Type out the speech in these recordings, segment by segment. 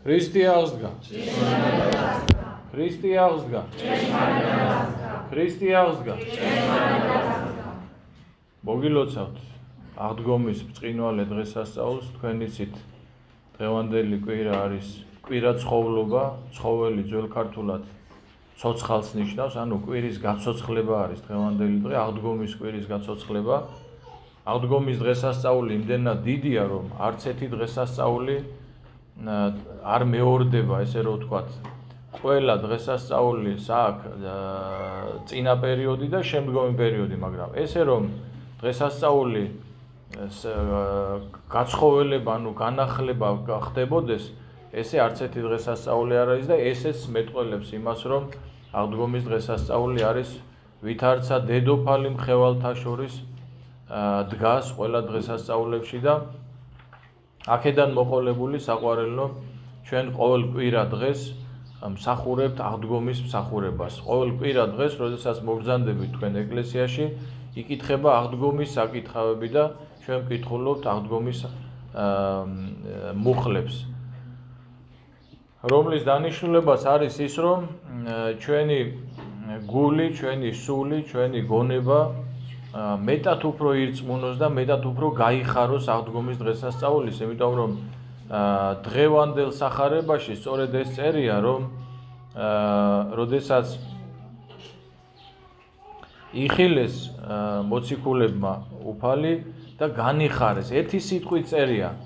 Христи აღსდგა. Христи აღსდგა. Христи აღსდგა. მოგილოცავთ აღდგომის ბრწყინვალე დღესასწაულს თქვენ იცით დღევანდელი კვირა არის კვირა ცხოვლობა, ცხოველი ძველ ქართულად ცოცხალს ნიშნავს, ანუ კვირის გაცოცხლება არის დღევანდელი დღე, აღდგომის კვირის გაცოცხლება. აღდგომის დღესასწაული იმდენად დიდია, რომ არც ერთი დღესასწაული არ მეორდება, ესე რომ ვთქვათ. ყველა დღესასწაული აქვს წინა პერიოდი და შემდგომი პერიოდი, მაგრამ ესე რომ დღესასწაული გაცხოველება, ანუ განახლება ხდებოდეს, ესე არც ერთი დღესასწაული არ არის და ესეც მეტყველებს იმას, რომ აღდგომის დღესასწაული არის ვითარცა დედოფალი მხევალთა შორის დგას ყველა დღესასწაულებში და აქედან მოყოლებული საყვარელო ჩვენ ყოველ კვირა დღეს მსახურებთ აღდგომის მსახურებას. ყოველ კვირა დღეს, როდესაც მოგზანდებით თქვენ ეკლესიაში, იკითხება აღდგომის საკითხავები და ჩვენ ვკითხულობთ აღდგომის მუხლებს. რომლის დანიშნულებაც არის ის, რომ ჩვენი გული, ჩვენი სული, ჩვენი გონება მეტად უფრო ირწმუნოს და მეტად უფრო გაიხაროს აღდგომის დღესასწაულის, იმიტომ რომ დღევანდელ სახარებაში სწორედ ეს წერია, რომ როდესაც იხილეს მოციქულებმა უფალი და განიხარეს, ერთი სიტყვით წერია.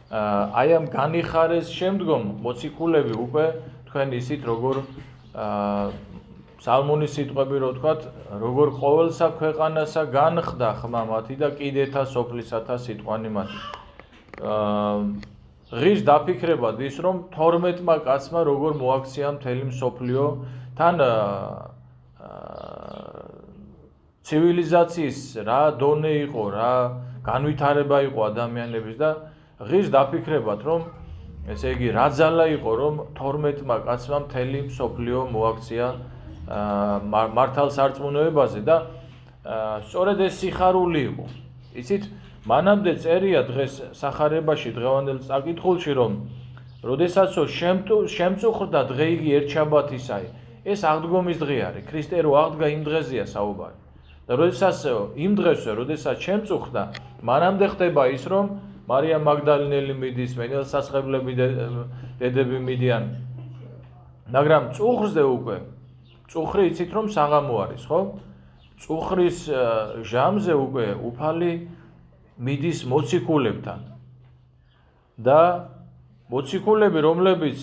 აი ამ განიხარეს შემდგომ მოციქულები უკვე თქვენ ისით როგორ სალმონის სიტყვები რო ვთქვათ, როგორ ყოველსა ქვეყანასა განხდა ხმა მათი და კიდეთა სოფლისათა სიტყვანი მათი. ღირს დაფიქრებად ის, რომ 12-მა კაცმა როგორ მოაქცია მთელი მსოფლიო, თან ცივილიზაციის რა დონე იყო, რა განვითარება იყო ადამიანების და ღირს დაფიქრებად, რომ ესე იგი რა ძალა იყო, რომ 12-მა კაცმა მთელი მსოფლიო მოაქცია მართალსარწმუნოებაზე და სწორედ ეს სიხარული იყო. იცით, მანამდე წერია დღეს სახარებაში დღევანდელ საკითხულში, რომ როდესაც შემწუხრდა დღე იგი ერთშაბათისაი, ეს აღდგომის დღე არის. ქრისტე რო აღდგა იმ დღეზეა საუბარი. და როდესაც იმ დღესვე, როდესაც შემწუხრდა, მანამდე ხდება ის, რომ მარიამ მაგდალინელი მიდის, მენელსასხებლები დედები მიდიან. მაგრამ წუხრზე უკვე წუხრი იცით რომ საღამო არის, ხო? წუხრის ჟამზე უკვე უფალი მიდის მოციქულებთან. და მოციქულები, რომლებიც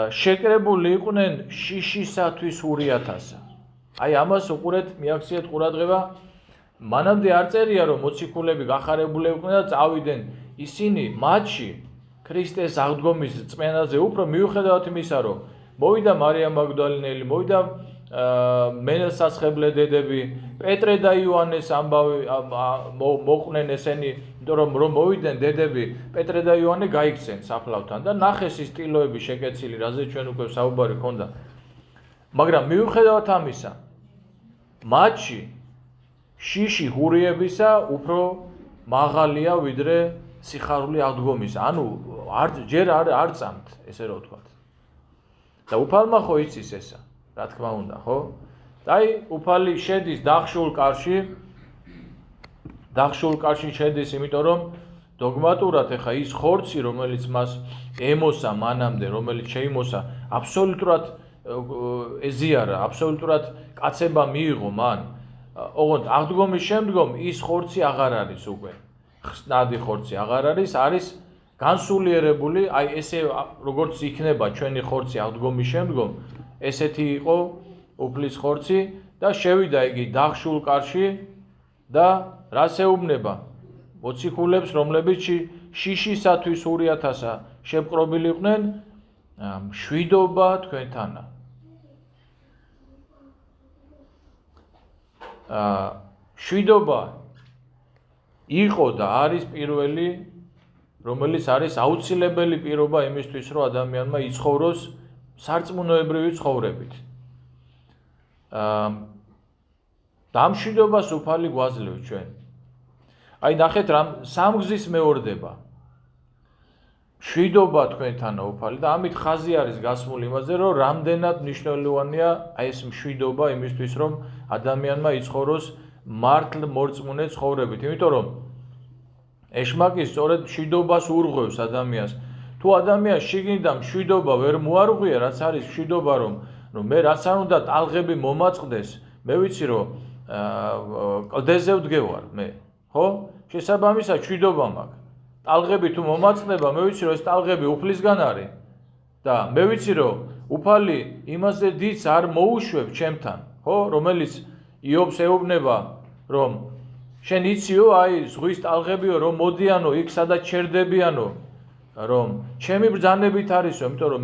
შეკრებული იყვნენ შიშისათვის ურიათასა. აი ამას უყურეთ, მიაქციეთ ყურადღება. მანამდე არ წერია, რომ მოციქულები გახარებულები იყვნენ და წავიდნენ. ისინი მათში ქრისტეს აღდგომის წმენაზე უფრო მიუხედავად იმისა, რომ მოვიდა მარიამ მაგდალინელი, მოვიდა მენელსასხებლე დედები, პეტრე და იოანეს ამბავი მოყვნენ ესენი, იმიტომ რომ მოვიდნენ დედები, პეტრე და იოანე გაიქცნენ საფლავთან და ნახეს ის ტილოები შეკეცილი, რაზე ჩვენ უკვე საუბარი ქონდა. მაგრამ მიუხედავად ამისა, მათში შიში ჰურიებისა უფრო მაღალია ვიდრე სიხარული აღდგომისა. ანუ ჯერ არ წამთ, ესე რომ ვთქვათ. და უფალმა ხო იცის ესა, რა თქმა უნდა, ხო? აი, უფალი შედის დახშულ კარში შედის, იმიტომ რომ დოგმატურად ეხა ის ხორცი, რომელიც მას ემოსა მანამდე, რომელიც შეიმოსა, აბსოლუტურად ეზიარა, აბსოლუტურად კაცება მიიღო მან. ოღონდ აღდგომის შემდგომ ის ხორცი აღარ არის უკვე. ხსნადი ხორცი აღარ არის განსულიერებული, აი ესე როგორც იქნება ჩვენი ხორცი აღდგომის შემდგომ, ესეთი იყო უფლის ხორცი და შევიდა იგი დახშულ კარში და რას ეუბნება? მოციქულებს, რომლებიც შიშისათვის ურიათასა შეპყრობილი იყვნენ, მშვიდობა თქვენთანა. მშვიდობა იყო და არის პირველი, რომელიც არის აუცილებელი პირობა იმისთვის, რომ ადამიანმა იცხოვროს სარწმუნოებრივი ცხოვრებით. და ამ მშვიდობას უფალი გვაძლევს ჩვენ. აი ნახეთ რამ სამგზის მეორდება. მშვიდობა თქვენთანა უფალი და ამით ხაზი არის გასმული იმაზე, რომ რამდენად მნიშვნელოვანია აი ეს მშვიდობა იმისთვის, რომ ადამიანმა იცხოვროს მართლ მორწმუნე ცხოვრებით. იმიტომ რომ ეშმაკი სწორედ მშვიდობას ურღვევს ადამიანს. თუ ადამიანს შიგნიდან მშვიდობა ვერ მოარღვია, რაც არის მშვიდობა, რომ მე რაც არ უნდა ტალღები მომაწყდეს, მე ვიცი რომ კლდეზე ვდგევარ მე, ხო? შესაბამისად მშვიდობა მაქვს. ტალღები თუ მომაწყდება, მე ვიცი რომ ეს ტალღები უფლისგან არის და მე ვიცი რომ უფალი იმაზე დიდს არ მოუშვებ ჩემთან, ხო? რომელიც იობს ეუბნება, რომ შენ იციო აი ზღვის ტალღებიო რომ მოდიანო იქ სადაც ჩერდებიანო, რომ ჩემი ბრძანებით არისო, იმიტომ რომ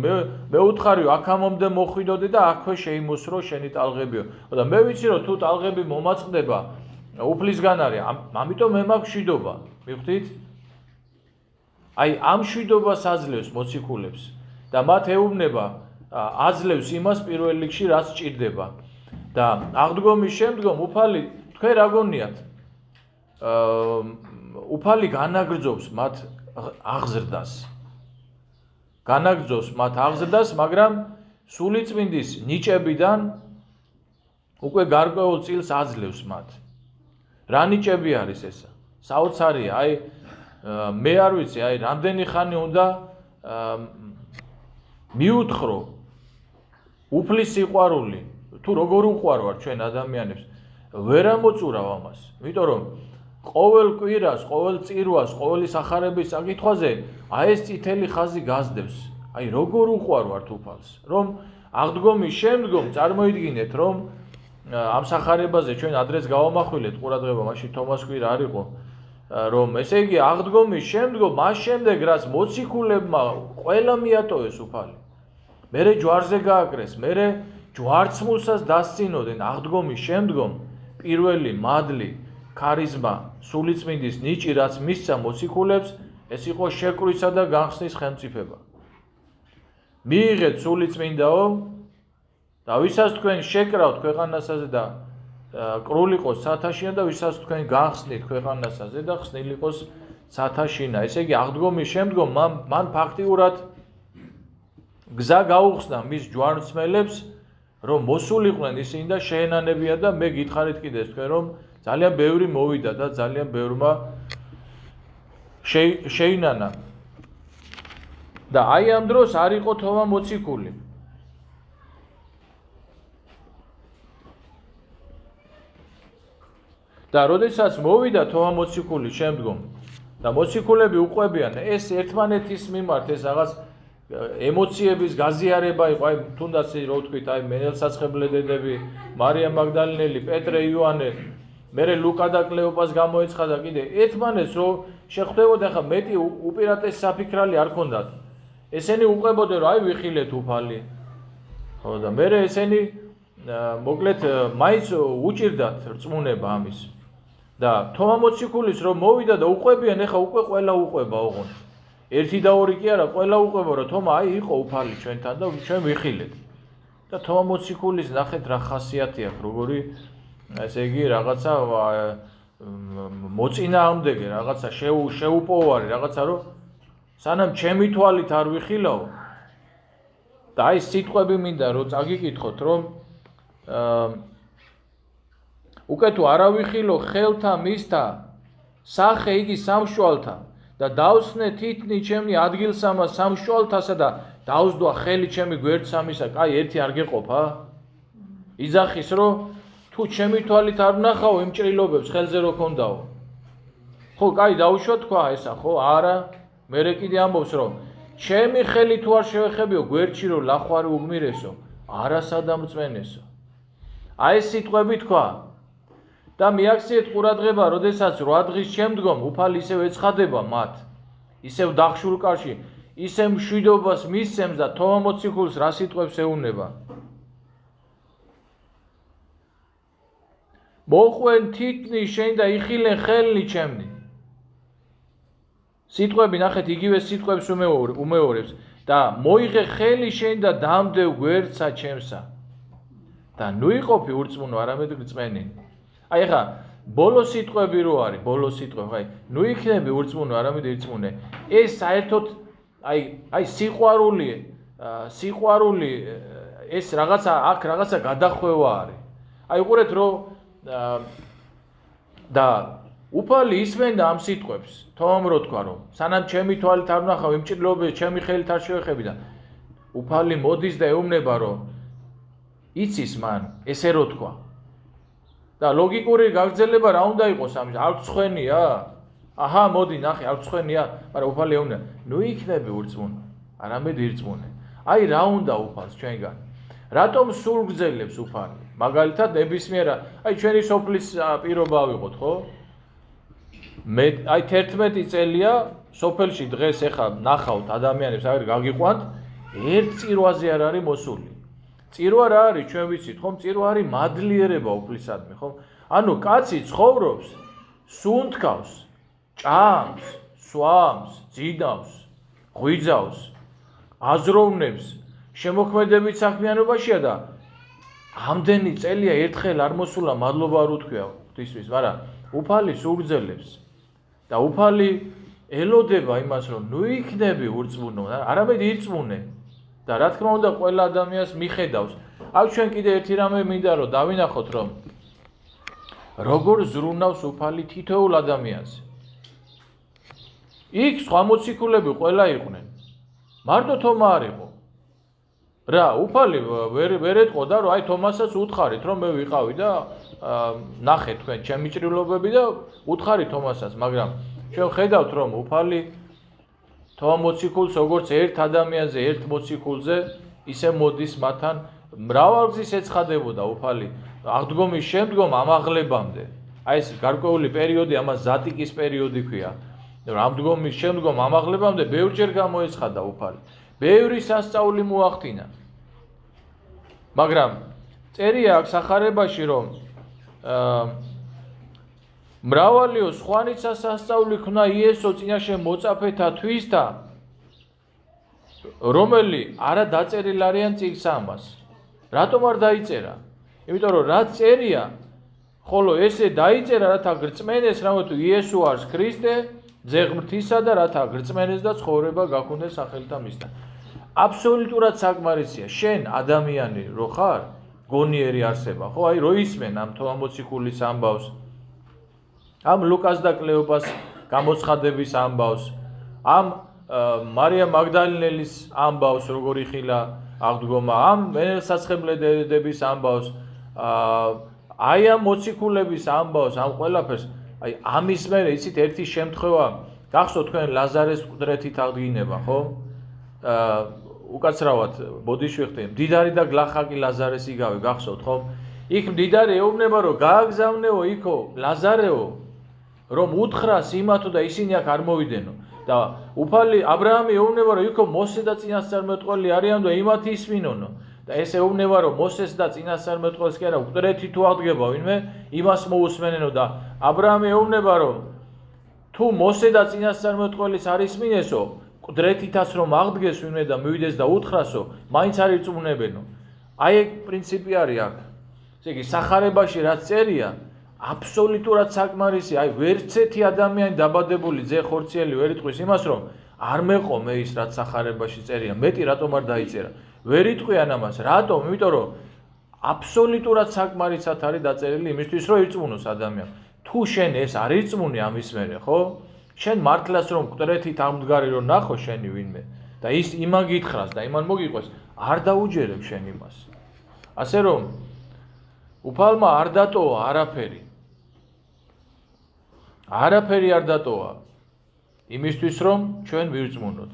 მე უთხარიო აქამომდე მოხვიდოდე და აქვე შეიმოსრო შენი ტალღებიო. და მე ვიცი რომ თუ ტალღები მომაწყდება, უფლისგან არის, ამიტომ მე მაქვს მშვიდობა. მივხვდით? აი ამ მშვიდობას აძლევს მოციქულებს და მათ ეუბნება აძლევს იმას პირველ რიგში რაც სჭირდება. და აღდგომის შემდგომ უფალი თქვენ რა გონიათ? უფალი განაგრძობს მათ აღზრდას. განაგრძობს მათ აღზრდას, მაგრამ სულიწმინდის ნიჭებიდან უკვე გარკვეულ წილს აძლევს მათ. რა ნიჭები არის ესა? საოცარია, აი მე არ ვიცი, აი რამდენი ხანი უნდა მიუთხოვრო უფლის სიყვარული, თუ როგორ უყვარვარ ჩვენ ადამიანებს, ვერ ამოწურავ ამას. იმიტომ რომ ყოველ კვირას, ყოველ წირვას, ყოველი სახარების საკითხვაზე აი ეს წითელი ხაზი გასდევს. აი როგორ უყვარვართ უფალს, რომ აღდგომის შემდგომ წარმოიდგინეთ, რომ ამ სახარებაზე ჩვენ ადრეს გავამახვილეთ ყურადღება, მაშინ თომას კვირა არ იყო, რომ ესე იგი აღდგომის შემდგომ, მას შემდეგ რაც მოციქულებმა ყველა მიატოვეს უფალი. მერე ჯვარზე გააკრეს, მერე ჯვარცმულსაც დასწინოდნენ აღდგომის შემდგომ პირველი მადლი, ქარიზმა, სულიწმინდის ნიჭი, რაც მისცა მოციქულებს, ეს იყო შეკვრისა და განხსნის ხელმწიფება. მიიღეთ სულიწმინდაო და ვისაც თქვენ შეკრავთ ქვეყანასაზე და კრულიყოს საათაშინა და ვისაც თქვენ განხსნით ქვეყანასაზე და ხსნილიყოს საათაშინა. ესე იგი აღდგომის შემდგომ მან ფაქტიურად გზა გაუხსნა მის ჯვარცმელებს, რომ მოსულიყვნენ ისინი და შეენანებია და მე გითხარით კიდე თქვენ რომ ძალიან ბევრი მოვიდა და ძალიან ბევრმა შეინანა. და აი ამ დროს არ იყო თომა მოციქული. და როდესაც მოვიდა თომა მოციქული შემდგომ და მოციქულები უყვებიან, ეს ერთმანეთის მიმართ ეს რაღაც ემოციების გაზიარება იყო, აი თუნდაც რო ვთქვით, აი მენელსაცხებლედები, მარია მაგდალინელი, პეტრე, იოანე, მერე ლუკა და კლეოპას გამოეცხადა კიდე ერთმანეთს რო შეხვდებოდა, ხა მეტი უპირატეს საფიქრალი არ ქონდათ. ესენი უყვებოდნენ, რომ აი ვიხილეთ უფალი. ხო და მერე ესენი მოკლედ მაინც უჭირდათ რწმუნება ამის. და თომა მოციქულის რომ მოვიდა და უყვებიან, ეხა უკვე ყველა უყვება ოღონდ. ერთი და ორი კი არა, ყველა უყვება, რომ თომა აი იყო უფალი ჩვენთან და ჩვენ ვიხილეთ. და თომა მოციქულის ნახეთ რა ხასიათი აქვს, როგორი ესე იგი რაღაცა მოწინააღმდეგე, რაღაცა შეუპოვარი, რაღაცა რომ სანამ ჩემი თვალით არ ვიხილავ და აი სიტყვები მინდა რომ წაგიკითხოთ, რომ უკვე თუ არა ვიხილო ხელთა მისთა სახე იგი სამშვალთა და დავსნე თითნი ჩემი ადგილსამა სამშვალთასა და დავსდვა ხელი ჩემი გვერდსამისა, კაი ერთი არ გეყოფა? იძახის რომ თუ ჩემი თვალით არ ვნახავ იმ ჭრილობებს ხელზე რო ქონდაო. ხო, კაი დაუშვა თქვა ესა, ხო? არა, მერე კიდე ამბობს რომ ჩემი ხელი თუ არ შევეხებიო გვერდში რომ ლახვარი უგმირესო, არასადამწმენესო. აი ეს სიტყვები თქვა. და მიაქციეთ ყურადღება, როდესაც 8 დღის შემდგომ უფალი ისევ ეცხადება მათ, ისევ დახშურკარში, ისევ მშვიდობას მისცემს და თომა მოციქულს რა სიტყვებს ეუბნება. მოყვენ თითნი შენ და იხილენ ხელნი ჩემნი. სიტყვები ნახეთ იგივე სიტყვებს უმეორებს და მოიღე ხელი შენ და დამდევ გვერდსა ჩემსა. და ნუ იყოფი ურწმუნო, არამედ რწმენი. აი ხა ბოლო სიტყვები რო არის, ბოლო სიტყვები, აი ნუ იქნები ურწმუნო, არამედ ირწმუნე. ეს საერთოდ აი სიყვარული ეს რაღაცა აქ რაღაცა გადახვევა არის. აი უყურეთ რომ და უფალი ისმენდა ამ სიტყვებს, თომ რო თქვა რომ სანამ ჩემი თვალით არ ვნახავ იმ ჭრილობებს ჩემი ხელით არ შევეხები და უფალი მოდის და ეუბნება რომ იცის მან ესე რო თქვა. და ლოგიკური გაგრძელება რა უნდა იყოს ამის? არ ცხენია? აჰა, მოდი ნახე, არ ცხენია, მაგრამ უფალი ეუბნება, ნუ იქნები ურწმუნო, არამედ ირწმუნე. აი რა უნდა უფალს ჩვენგან? რატომ სულ გძელებს უფალი? მაგალითად ნებისმიერ აი ჩვენი სოფლის პირობა ავიღოთ, ხო? მე აი 11 წელია სოფელში დღეს ეხა ნახავთ ადამიანებს აღარ გაგიყვანთ, ერთ წირვაზე არ არის მოსული. წირვა რა არის ჩვენ ვიცით, ხომ? წირვა არის მადლიერება უფლისადმი, ხო? ანუ კაცი ცხოვრობს, სუნთქავს, ჭამს, სვამს, ძინავს, ღვიძავს, აზროვნებს, შემოქმედებით საქმიანობაშია და ამდენი წელია ერთხელ არ მოსულა მადლობა არ უთქვია ღვთისთვის, მაგრამ უფალი სულგძელებს და უფალი ელოდება იმას, რომ ნუ იქნები ურწმუნო, არამედ ირწმუნე. და რა თქმა უნდა ყველა ადამიანს მიხედავს. აქ ჩვენ კიდე ერთი რამე მინდა რომ დავინახოთ, რომ როგორ ზრუნავს უფალი თითოეულ ადამიანს. იქ სხვა მოციქულები ყველა იყვნენ. მარტო თომა არ იყო. რა, უფალი ვერ ეტყოდა, რომ აი თომასაც უთხარით, რომ მე ვიყავი და ნახე თქვენ ჩემი ჭრილობები და უთხარით თომასაც, მაგრამ ჩვენ ხედავთ, რომ უფალი თომა მოციქულს როგორც ერთ ადამიანზე, ერთ მოციქულზე ისე მოდის მათთან მრავალგზის ეცხადებოდა უფალი აღდგომის შემდგომ ამაღლებამდე. აი ეს გარკვეული პერიოდი, ამას ზატიკის პერიოდი ქვია. აღდგომის შემდგომ ამაღლებამდე ბევრჯერ გამოეცხადა უფალი. ბევრი სასწაული მოახდინა. მაგრამ წერია აქ სახარებაში, რომ მრავალიო სხვანიცა სასწაული ქნა იესო წინაშე მოწაფეთა თვისთა, რომელი არა დაწერილ არიან წიგნს ამას. რატომ არ დაიწერა? იმიტომ რომ რაც წერია, ხოლო ესე დაიწერა, რათა გრწმენეს, რამე თუ იესო არის ქრისტე, ძე ღმრთისა და რათა გრწმენეს და ცხოვრება გაქონდეს სახელთა მისთან. აბსოლუტურად საკმარისია. შენ ადამიანი რო ხარ, გონიერი არსება, ხო? აი რო ისმენ ამ თომა მოციქულის ამბავს, ამ ლუკას და კლეოპას გამოცხადების ამბავს, ამ მარია მაგდალინელის ამბავს, როგორ იხილა აღდგომა, ამ მენელსაცხებლედების ამბავს, აი ამ მოციქულების ამბავს, ამ ყველაფერს, აი ამის მერე იცით ერთი შემთხვევა, გახსოვთ თქვენ ლაზარეს მკვდრეთით აღდგინება, ხო? უკაცრავად ბოდიშვიხტი, მდიდარი და გლახაკი ლაზარეს იგავი, გახსოვთ, ხო? იქ მდიდარი ეუბნება, რომ გააგზავნეო იქო ლაზარეო, რომ უთხრას იმათო და ისინი აქ არ მოვიდენო. და უფალი აბრაამი ეუბნება, რომ იქო მოსე და წინასწარმეტყველი არიან და იმათ ისმინონო. და ეს ეუბნება, რომ მოსეს და წინასწარმეტყველს კი არა, მკვდრეთი თუ აღდგება ვინმე, იმას მოусმენენო და აბრაამი ეუბნება, რომ თუ მოსე და წინასწარმეტყველის არ ისმინესო, მკვდრეთითაც რომ აღდგეს ვინმე და მივიდეს და უთხრასო, მაინც არ ირწმუნებენო. აი ეგ პრინციპი არის აქ. ესე იგი, სახარებაში რაც წერია, აბსოლუტურად საკმარისი, აი ვერც ერთი ადამიანი დაბადებული ძე ხორციელი ვერ იტყვის იმას, რომ არ მეყო მე ის რაც სახარებაში წერია, მეტი რატომ არ დაიწერა. ვერ იტყვიან ამას, რატომ? იმიტომ რომ აბსოლუტურად საკმარისად არის დაწერილი იმისთვის, რომ ირწმუნოს ადამიანი. თუ შენ ეს არ ირწმუნე ამის მერე, ხო? შენ მართლაც რომ მკვდრეთით ამდგარი რომ ნახო შენი ვინმე და ის იმან გითხრას და იმან მოგიყვეს, არ დაუჯერებ შენ იმას. ასე რომ უფალმა არ დატოვა არაფერი. არაფერი არ დატოვა იმისთვის, რომ ჩვენ ვირწმუნოთ.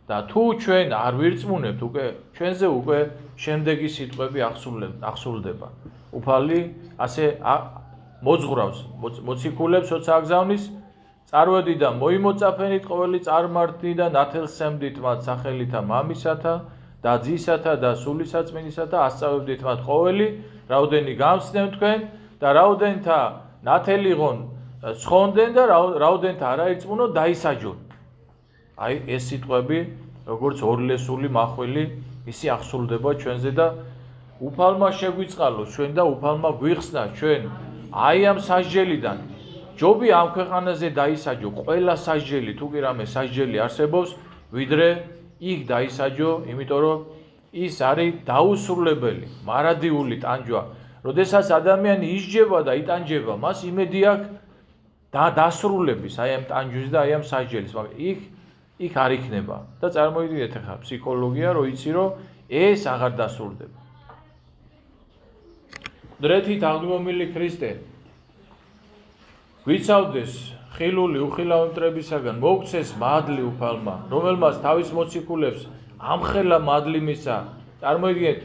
და თუ ჩვენ არ ვირწმუნებთ, უკვე ჩვენზე უკვე შემდეგი სიტყვები აღსრულდება. უფალი ასე მოძღვრავს მოციქულებს, როცა აგზავნის, წარვედი და მოიმოწაფენით ყოველი წარმართი და ნათელსემდით მათ სახელითა მამისათა და ძისათა და სულისაწმინდისათა, ასწავლებდით მათ ყოველი, რაოდენი გამსცდნენ თქვენ და რაოდენთა ნათელიღონ სხონდნენ და რაოდენთა არა ირწმუნონ დაისაჯონ. აი ეს სიტყვები, როგორც ორლესული მახვილი, ისი აღსრულდება ჩვენზე და უფალმა შეგვიწყალოს ჩვენ და უფალმა გვიხსნა ჩვენ აი ამ სასჯელიდან. ჯობია ამ ქვეყანაზე დაისაჯო ყველა სასჯელი, თუ კი რამე სასჯელი არსებობს, ვიდრე იქ დაისაჯო, იმიტომ რომ ის არის დაუსრულებელი, მარადიული ტანჯვა. როდესაც ადამიანი ისჯება და იტანჯება, მას იმედი აქვს დასრულების, აი ამ ტანჯვის და აი ამ სასჯელის, მაგრამ იქ არ იქნება. და წარმოიდგინეთ ახლა ფსიქოლოგია, რომ იცი რომ ეს აღარ დასრულდება. დრეთით აღდგომილი ქრისტე გვიცავდეს ხილული უხილავი მტრებისაგან, მოგცეს მადლი უფალმა, რომელმაც თავის მოციქულებს ამხელა მადლი მისცა. წარმოიდგინეთ,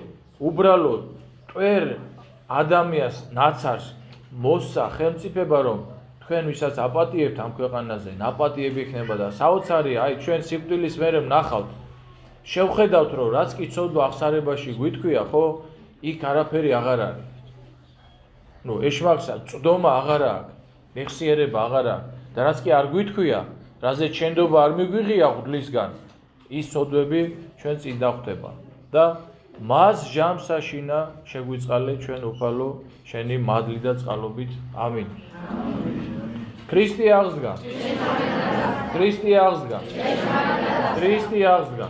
უბრალოდ ტვერ ადამიანს ნაცარს მოსცა ხელმწიფება, რომ თქვენ ვისაც აპატიებთ ამ ქვეყანაზე, ნაპატიები იქნება და საოცარი, აი ჩვენ სიკვდილის მერე ვნახავთ. შევხედავთ, რომ რაც კი ცოდვა აღსარებაში გვითქვია, ხო, იქ არაფერი აღარ არის. ეშმაკსა წვდომა აღარ აქვს, მეხსიერება აღარ აქვს და რაც კი არ გვითქვია, რაზეც შენდობა არ მიგვიღია ღვთლისგან, ის ცოდვები ჩვენ წინ დახვდება და მას ჟამსაშინა შეგვიწყალე ჩვენ უფალო შენი მადლი და წყალობით. ამინ. ქრისტე აღსდგა. ქრისტე აღსდგა. ქრისტე აღსდგა.